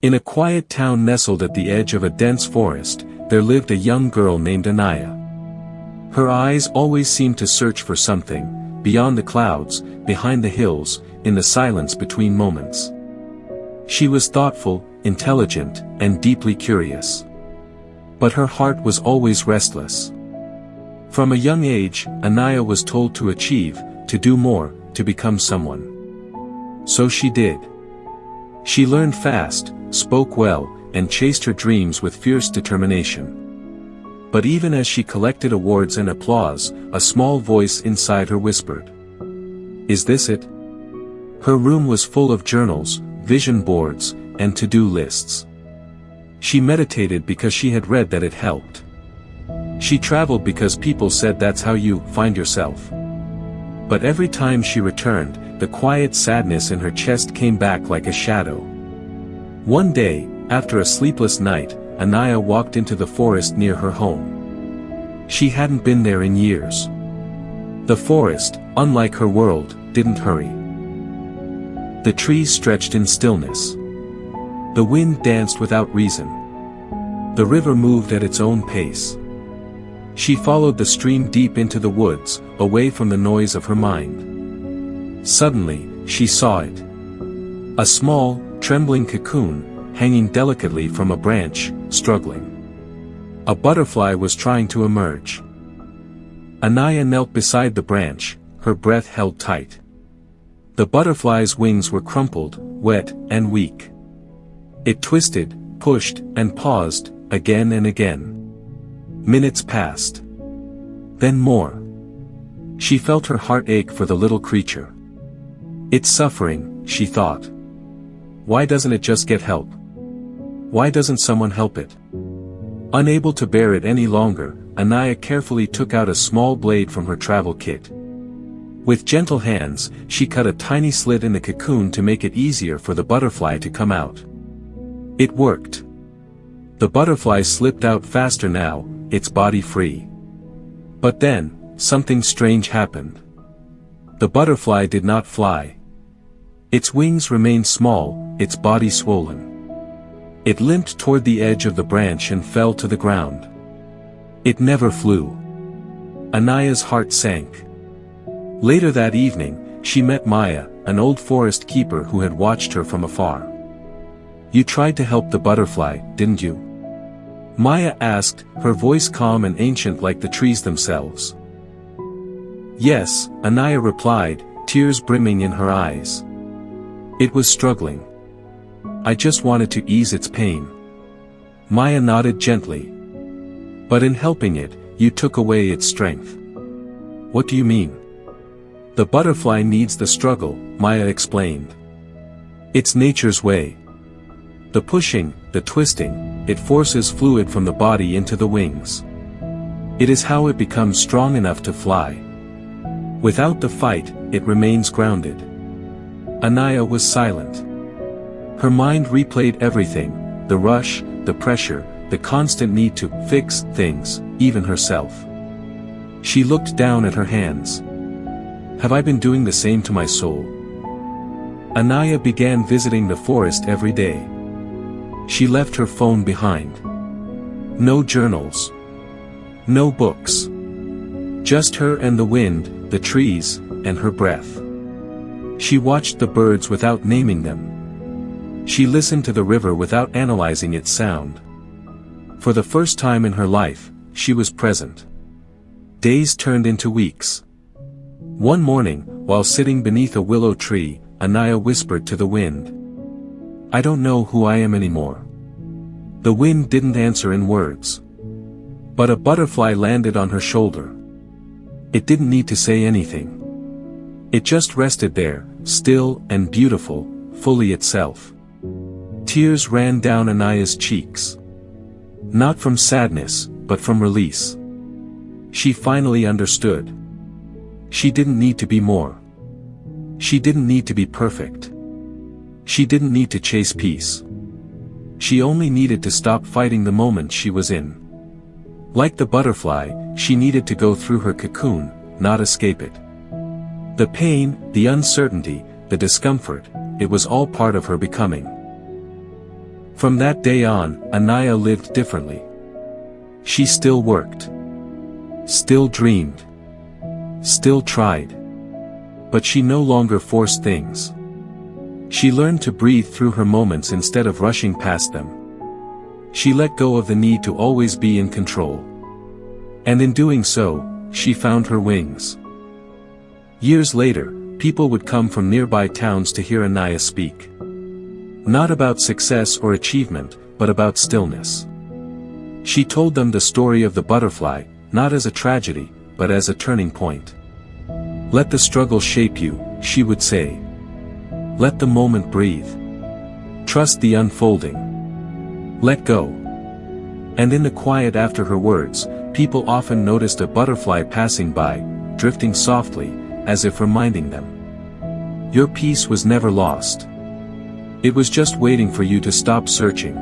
In a quiet town nestled at the edge of a dense forest, there lived a young girl named Anaya. Her eyes always seemed to search for something, beyond the clouds, behind the hills, in the silence between moments. She was thoughtful, intelligent, and deeply curious. But her heart was always restless. From a young age, Anaya was told to achieve, to do more, to become someone. So she did. She learned fast, spoke well, and chased her dreams with fierce determination. But even as she collected awards and applause, a small voice inside her whispered, "Is this it?" Her room was full of journals, vision boards, and to-do lists. She meditated because she had read that it helped. She traveled because people said that's how you find yourself. But every time she returned, the quiet sadness in her chest came back like a shadow. One day, after a sleepless night, Anaya walked into the forest near her home. She hadn't been there in years. The forest, unlike her world, didn't hurry. The trees stretched in stillness. The wind danced without reason. The river moved at its own pace. She followed the stream deep into the woods, away from the noise of her mind. Suddenly, she saw it. A small, trembling cocoon, hanging delicately from a branch, struggling. A butterfly was trying to emerge. Anaya knelt beside the branch, her breath held tight. The butterfly's wings were crumpled, wet, and weak. It twisted, pushed, and paused, again and again. Minutes passed. Then more. She felt her heart ache for the little creature. It's suffering, she thought. Why doesn't it just get help? Why doesn't someone help it? Unable to bear it any longer, Anaya carefully took out a small blade from her travel kit. With gentle hands, she cut a tiny slit in the cocoon to make it easier for the butterfly to come out. It worked. The butterfly slipped out faster now, its body free. But then, something strange happened. The butterfly did not fly. Its wings remained small, its body swollen. It limped toward the edge of the branch and fell to the ground. It never flew. Anaya's heart sank. Later that evening, she met Maya, an old forest keeper who had watched her from afar. "You tried to help the butterfly, didn't you?" Maya asked, her voice calm and ancient like the trees themselves. "Yes," Anaya replied, tears brimming in her eyes. "It was struggling. I just wanted to ease its pain." Maya nodded gently. "But in helping it, you took away its strength." "What do you mean?" "The butterfly needs the struggle," Maya explained. "It's nature's way. The pushing, the twisting, it forces fluid from the body into the wings. It is how it becomes strong enough to fly. Without the fight, it remains grounded." Anaya was silent. Her mind replayed everything, the rush, the pressure, the constant need to fix things, even herself. She looked down at her hands. "Have I been doing the same to my soul?" Anaya began visiting the forest every day. She left her phone behind. No journals. No books. Just her and the wind, the trees, and her breath. She watched the birds without naming them. She listened to the river without analyzing its sound. For the first time in her life, she was present. Days turned into weeks. One morning, while sitting beneath a willow tree, Anaya whispered to the wind, "I don't know who I am anymore." The wind didn't answer in words. But a butterfly landed on her shoulder. It didn't need to say anything. It just rested there, still and beautiful, fully itself. Tears ran down Anaya's cheeks. Not from sadness, but from release. She finally understood. She didn't need to be more. She didn't need to be perfect. She didn't need to chase peace. She only needed to stop fighting the moment she was in. Like the butterfly, she needed to go through her cocoon, not escape it. The pain, the uncertainty, the discomfort, it was all part of her becoming. From that day on, Anaya lived differently. She still worked. Still dreamed. Still tried. But she no longer forced things. She learned to breathe through her moments instead of rushing past them. She let go of the need to always be in control. And in doing so, she found her wings. Years later, people would come from nearby towns to hear Anaya speak. Not about success or achievement, but about stillness. She told them the story of the butterfly, not as a tragedy, but as a turning point. Let the struggle shape you, she would say. Let the moment breathe. Trust the unfolding. Let go. And in the quiet after her words, people often noticed a butterfly passing by, drifting softly, as if reminding them. Your peace was never lost. It was just waiting for you to stop searching.